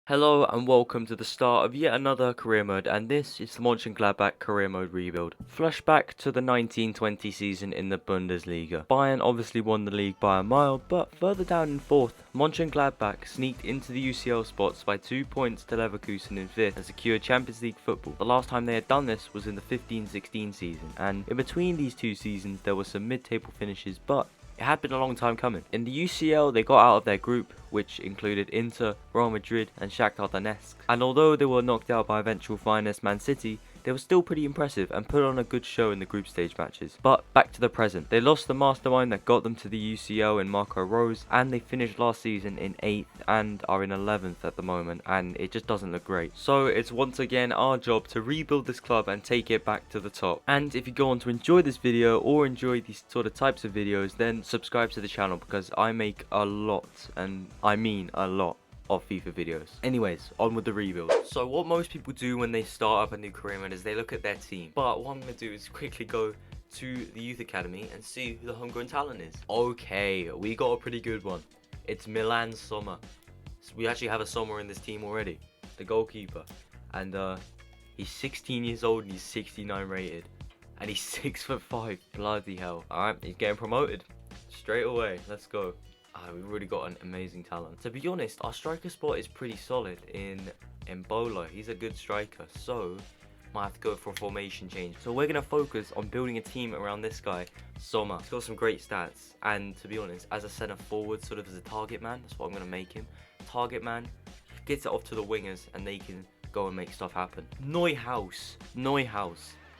Hello and welcome to the start of yet another career mode, and this is the Monchengladbach career mode rebuild. Flashback to the 1920 season in the Bundesliga. Bayern obviously won the league by a mile, but further down in 4th, Monchengladbach sneaked into the UCL spots by 2 points to Leverkusen in 5th and secured Champions League football. The last time they had done this was in the 15-16 season, and in between these two seasons there were some mid-table finishes, but it had been a long time coming. In the UCL, they got out of their group, which included Inter, Real Madrid and Shakhtar Donetsk. And although they were knocked out by eventual finest Man City, they were still pretty impressive and put on a good show in the group stage matches. But back to the present. They lost the mastermind that got them to the UCL in Marco Rose, and they finished last season in 8th and are in 11th at the moment, and it just doesn't look great. So it's once again our job to rebuild this club and take it back to the top. And if you go on to enjoy this video or enjoy these sort of types of videos, then subscribe to the channel because I make a lot, and I mean a lot, of FIFA videos. Anyways, on with the rebuild. So what most people do when they start up a new career mode is they look at their team. But what I'm going to do is quickly go to the youth academy and see who the homegrown talent is. Okay, we got a pretty good one. It's Milan Sommer. So we actually have a Sommer in this team already, the goalkeeper. And he's 16 years old and he's 69 rated. And he's 6'5". Bloody hell. Alright, he's getting promoted straight away. Let's go. We've already got an amazing talent. To be honest, our striker spot is pretty solid in Embolo. He's a good striker, so might have to go for a formation change. So we're going to focus on building a team around this guy, Sommer. He's got some great stats, and to be honest, as a centre forward, sort of as a target man, that's what I'm going to make him. Target man, gets it off to the wingers, and they can go and make stuff happen. Neuhaus.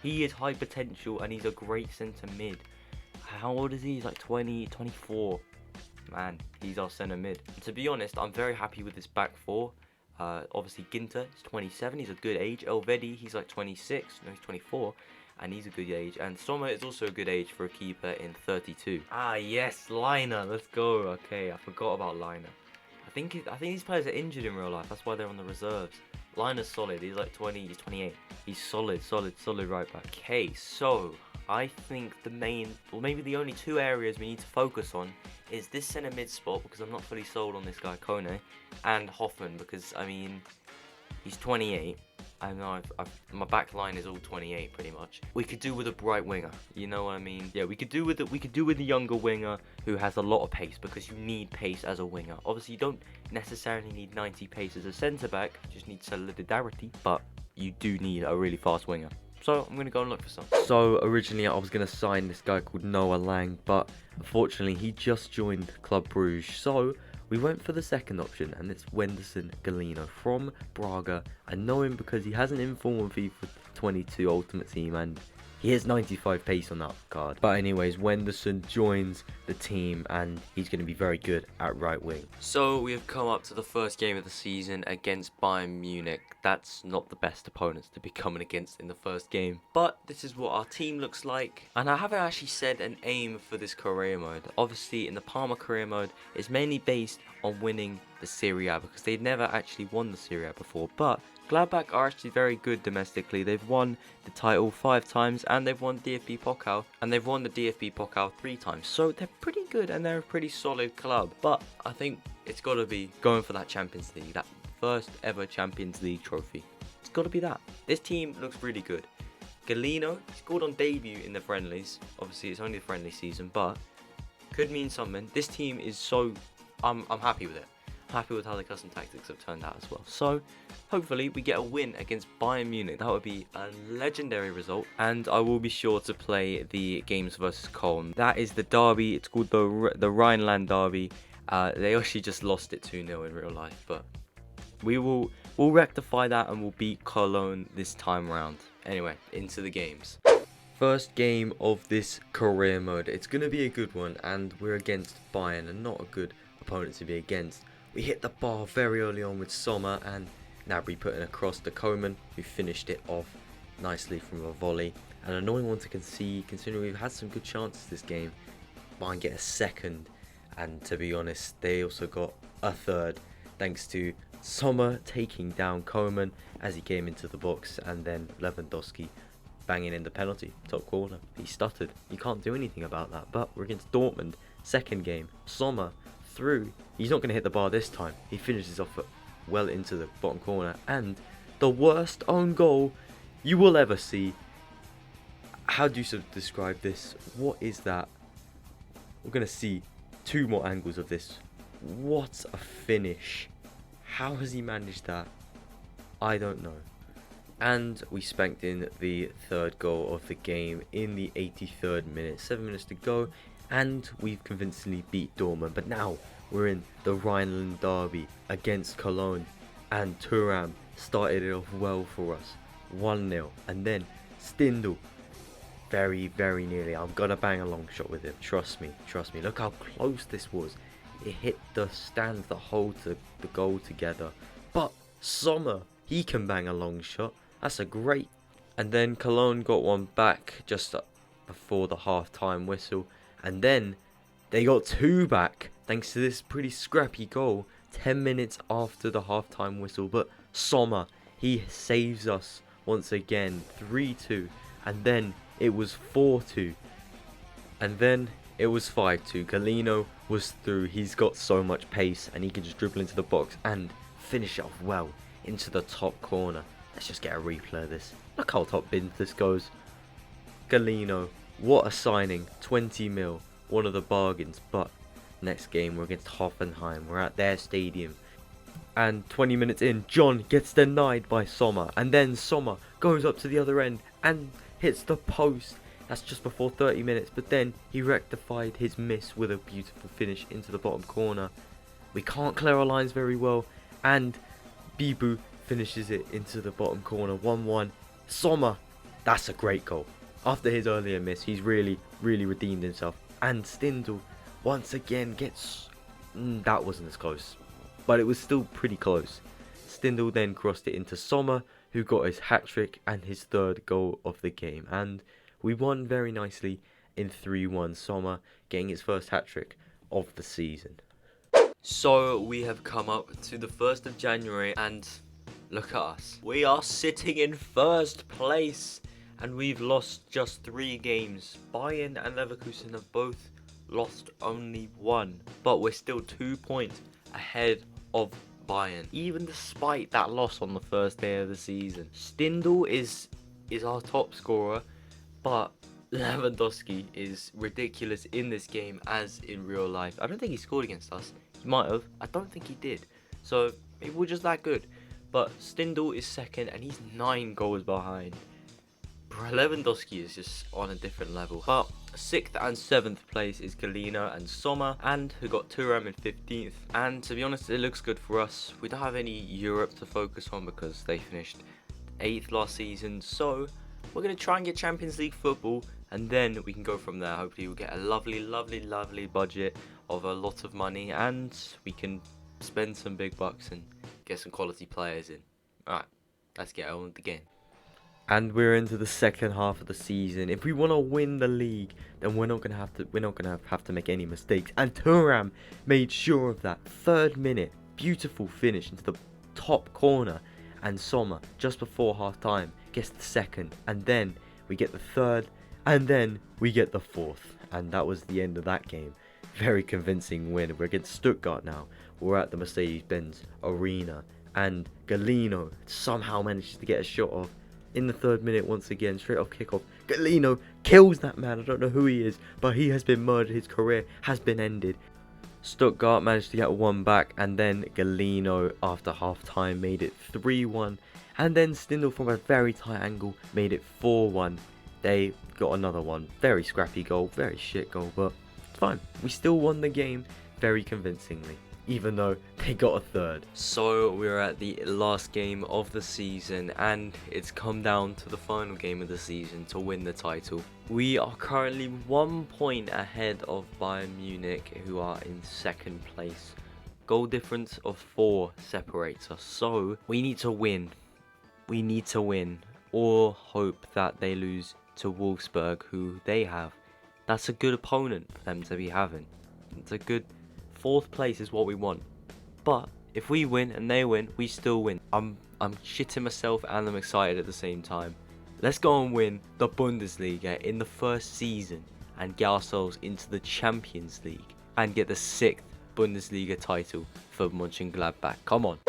He is high potential, and he's a great centre mid. How old is he? He's like 24. Man, he's our centre mid. And to be honest, I'm very happy with this back four. Obviously, Ginter is 27. He's a good age. Elvedi, he's like 26. No, he's 24. And he's a good age. And Sommer is also a good age for a keeper in 32. Ah, yes, Liner. Let's go. Okay, I forgot about Liner. I think these players are injured in real life. That's why they're on the reserves. Liner's solid. He's like 20. He's 28. He's solid right back. Okay, so I think the main, or maybe the only two areas we need to focus on is this centre mid spot, because I'm not fully sold on this guy Kone, and Hoffman, because I mean he's 28. I know my back line is all 28 pretty much. We could do with a bright winger, you know what I mean? Yeah, we could do with a younger winger who has a lot of pace, because you need pace as a winger. Obviously, you don't necessarily need 90 pace as a centre back. You just need solidarity, but you do need a really fast winger. So I'm going to go and look for some. So originally I was going to sign this guy called Noah Lang, but unfortunately he just joined Club Bruges. So we went for the second option, and it's Wenderson Galeno from Braga. I know him because he has an inform on FIFA 22 Ultimate Team, and he has 95 pace on that card. But anyways, Wenderson joins the team, and he's going to be very good at right wing. So we have come up to the first game of the season against Bayern Munich. That's not the best opponents to be coming against in the first game, but this is what our team looks like. And I haven't actually set an aim for this career mode. Obviously, in the Parma career mode, it's mainly based on winning the Serie A, because they've never actually won the Serie A before. But Gladbach are actually very good domestically. They've won the title 5 times, and they've won DFB Pokal, and they've won the DFB Pokal 3 times. So they're pretty good, and they're a pretty solid club. But I think it's got to be going for that Champions League, that first ever Champions League trophy. It's got to be that. This team looks really good. Galeno scored on debut in the friendlies. Obviously, it's only the friendly season, but could mean something. This team is so... I'm happy with it. Happy with how the custom tactics have turned out as well. So hopefully we get a win against Bayern Munich. That would be a legendary result, and I will be sure to play the games versus Köln. That is the derby. It's called the Rhineland derby. They actually just lost it 2-0 in real life, but we'll rectify that and we'll beat Cologne this time round. Anyway, into the games. First game of this career mode. It's going to be a good one, and we're against Bayern, and not a good opponent to be against. We hit the bar very early on with Sommer, and Gnabry putting across to Koeman, who finished it off nicely from a volley. An annoying one to concede, considering we've had some good chances this game. Bayern get a second, and to be honest, they also got a third, thanks to Sommer taking down Koeman as he came into the box, and then Lewandowski banging in the penalty, top corner. He stuttered. You can't do anything about that, but we're against Dortmund. Second game, Sommer through. He's not going to hit the bar this time. He finishes off at well into the bottom corner, and the worst own goal you will ever see. How do you describe this? What is that? We're going to see 2 more angles of this. What a finish. How has he managed that? I don't know. And we spanked in the 3rd goal of the game in the 83rd minute. 7 minutes to go, and we've convincingly beat Dortmund. But now we're in the Rhineland derby against Cologne, and Thuram started it off well for us. 1-0, and then Stindl, very, very nearly. I'm gonna bang a long shot with him. Trust me, trust me. Look how close this was. It hit the stands that hold the goal together. But Sommer, he can bang a long shot. That's a great. And then Cologne got one back just before the half-time whistle. And then they got 2 back thanks to this pretty scrappy goal 10 minutes after the half-time whistle. But Sommer, he saves us once again. 3-2. And then it was 4-2. And then it was 5-2. Galeno was through. He's got so much pace and he can just dribble into the box and finish it off well into the top corner. Let's just get a replay of this. Look how top bin this goes. Galeno, what a signing. 20 mil. One of the bargains. But next game we're against Hoffenheim. We're at their stadium. And 20 minutes in, John gets denied by Sommer. And then Sommer goes up to the other end and hits the post. That's just before 30 minutes. But then he rectified his miss with a beautiful finish into the bottom corner. We can't clear our lines very well. And Bibu finishes it into the bottom corner. 1-1. Sommer, that's a great goal. After his earlier miss, he's really, really redeemed himself. And Stindl once again gets... that wasn't as close, but it was still pretty close. Stindl then crossed it into Sommer, who got his hat-trick and his 3rd goal of the game. And we won very nicely in 3-1. Sommer getting his first hat-trick of the season. So we have come up to the 1st of January and look at us. We are sitting in 1st place and we've lost just 3 games. Bayern and Leverkusen have both lost only 1, but we're still 2 points ahead of Bayern, even despite that loss on the first day of the season. Stindl is our top scorer, but Lewandowski is ridiculous in this game as in real life. I don't think he scored against us. He might have. I don't think he did. So maybe we're just that good. But Stindl is 2nd and he's 9 goals behind. Lewandowski is just on a different level. But 6th and 7th place is Galeno and Sommer, and who got Thuram in 15th. And to be honest, it looks good for us. We don't have any Europe to focus on because they finished 8th last season. So we're going to try and get Champions League football, and then we can go from there. Hopefully we'll get a lovely, lovely, lovely budget of a lot of money, and we can spend some big bucks and get some quality players in. Alright, let's get on with the game. And we're into the 2nd half of the season. If we want to win the league, then we're not gonna have to make any mistakes. And Thuram made sure of that. 3rd minute, beautiful finish into the top corner. And Sommer, just before half time, gets the 2nd. And then we get the 3rd. And then we get the 4th. And that was the end of that game. Very convincing win. We're against Stuttgart now. We're at the Mercedes-Benz Arena. And Galeno somehow manages to get a shot off. In the 3rd minute, once again, straight off kickoff, Galeno kills that man. I don't know who he is, but he has been murdered. His career has been ended. Stuttgart managed to get 1 back, and then Galeno, after half-time, made it 3-1. And then Stindl, from a very tight angle, made it 4-1. They got another one. Very scrappy goal, very shit goal, but it's fine. We still won the game very convincingly, even though they got a 3rd. So we're at the last game of the season, and it's come down to the final game of the season to win the title. We are currently 1 point ahead of Bayern Munich, who are in 2nd place. Goal difference of 4 separates us, so we need to win. We need to win, or hope that they lose to Wolfsburg, who they have. That's a good opponent for them to be having. It's a good... 4th place is what we want, but if we win and they win, we still win. I'm shitting myself and I'm excited at the same time. Let's go and win the Bundesliga in the 1st season and get ourselves into the Champions League and get the 6th Bundesliga title for Monchengladbach. Come on.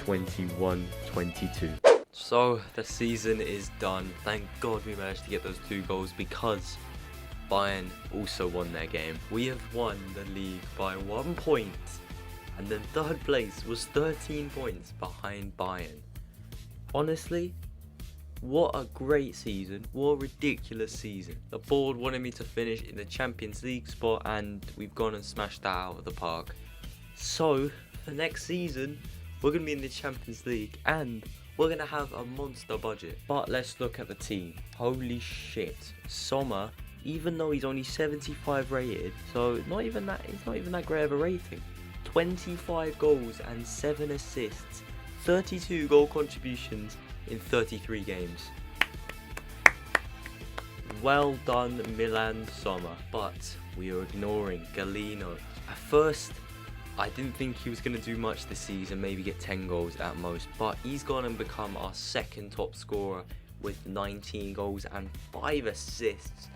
21-22. So the season is done. Thank God we managed to get those 2 goals because Bayern also won their game. We have won the league by 1 point, and then 3rd place was 13 points behind Bayern. Honestly, what a great season. What a ridiculous season. The board wanted me to finish in the Champions League spot, and we've gone and smashed that out of the park. So for next season, we're going to be in the Champions League and we're going to have a monster budget. But let's look at the team. Holy shit. Sommer, even though he's only 75 rated, so he's not even that great of a rating. 25 goals and 7 assists. 32 goal contributions in 33 games. Well done, Milan Sommer. But we are ignoring Galeno. At first, I didn't think he was going to do much this season, maybe get 10 goals at most, but he's gone and become our 2nd top scorer with 19 goals and 5 assists.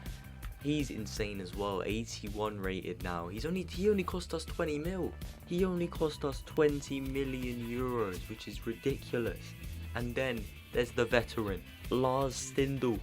He's insane as well, 81 rated now. He only cost us 20 mil. He only cost us 20 million euros, which is ridiculous. And then there's the veteran, Lars Stindl.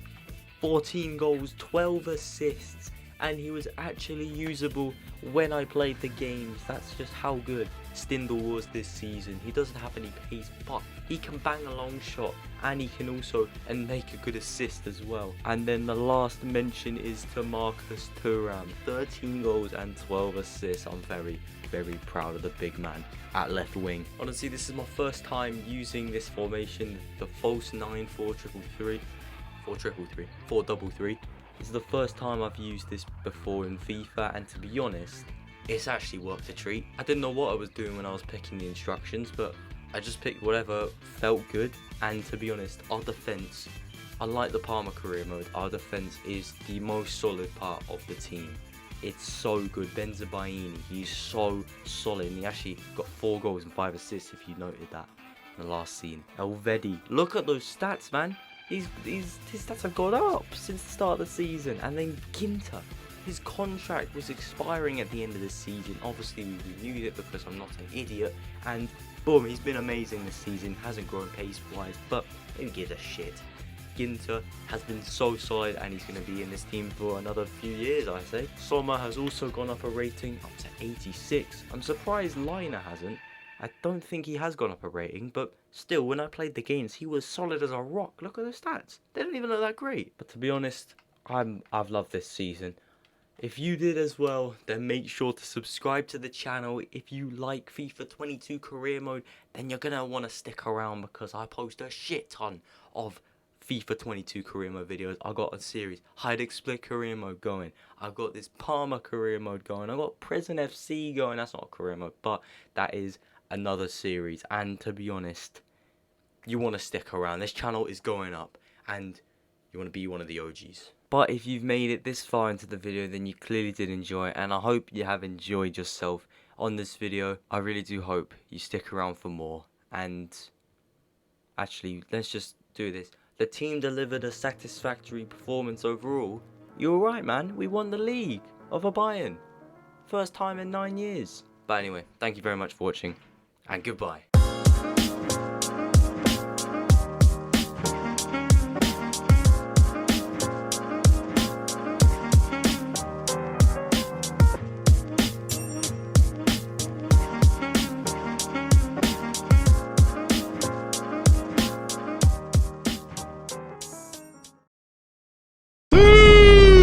14 goals, 12 assists. And he was actually usable when I played the games. That's just how good Stindl was this season. He doesn't have any pace, but he can bang a long shot, and he can also make a good assist as well. And then the last mention is to Marcus Thuram. 13 goals and 12 assists. I'm very, very proud of the big man at left wing. Honestly, this is my first time using this formation, the false 9-4-3-3. 4-3-3. This is the first time I've used this before in FIFA, and to be honest, it's actually worked a treat. I didn't know what I was doing when I was picking the instructions, but I just picked whatever felt good. And to be honest, our defence, unlike the Parma career mode, our defence is the most solid part of the team. It's so good. Benzabaini, he's so solid, and he actually got 4 goals and 5 assists if you noted that in the last scene. Elvedi, look at those stats, man. His stats have gone up since the start of the season. And then Ginter, his contract was expiring at the end of the season. Obviously, we renewed it because I'm not an idiot. And boom, he's been amazing this season. Hasn't grown pace-wise, but who gives a shit? Ginter has been so solid, and he's going to be in this team for another few years, I say. Sommer has also gone up a rating up to 86. I'm surprised Liner hasn't. I don't think he has gone up a rating, but still, when I played the games, he was solid as a rock. Look at the stats. They don't even look that great. But to be honest, I've loved this season. If you did as well, then make sure to subscribe to the channel. If you like FIFA 22 career mode, then you're going to want to stick around because I post a shit ton of FIFA 22 career mode videos. I got a series, Hide Split career mode going. I've got this Parma career mode going. I've got Prison FC going. That's not a career mode, but that is another series. And to be honest, you want to stick around. This channel is going up and you want to be one of the OGs. But if you've made it this far into the video, then you clearly did enjoy it, and I hope you have enjoyed yourself on this video. I really do hope you stick around for more. And actually, let's just do this. The team delivered a satisfactory performance overall. You're right, man. We won the league over Bayern. First time in 9 years. But anyway, thank you very much for watching, and goodbye.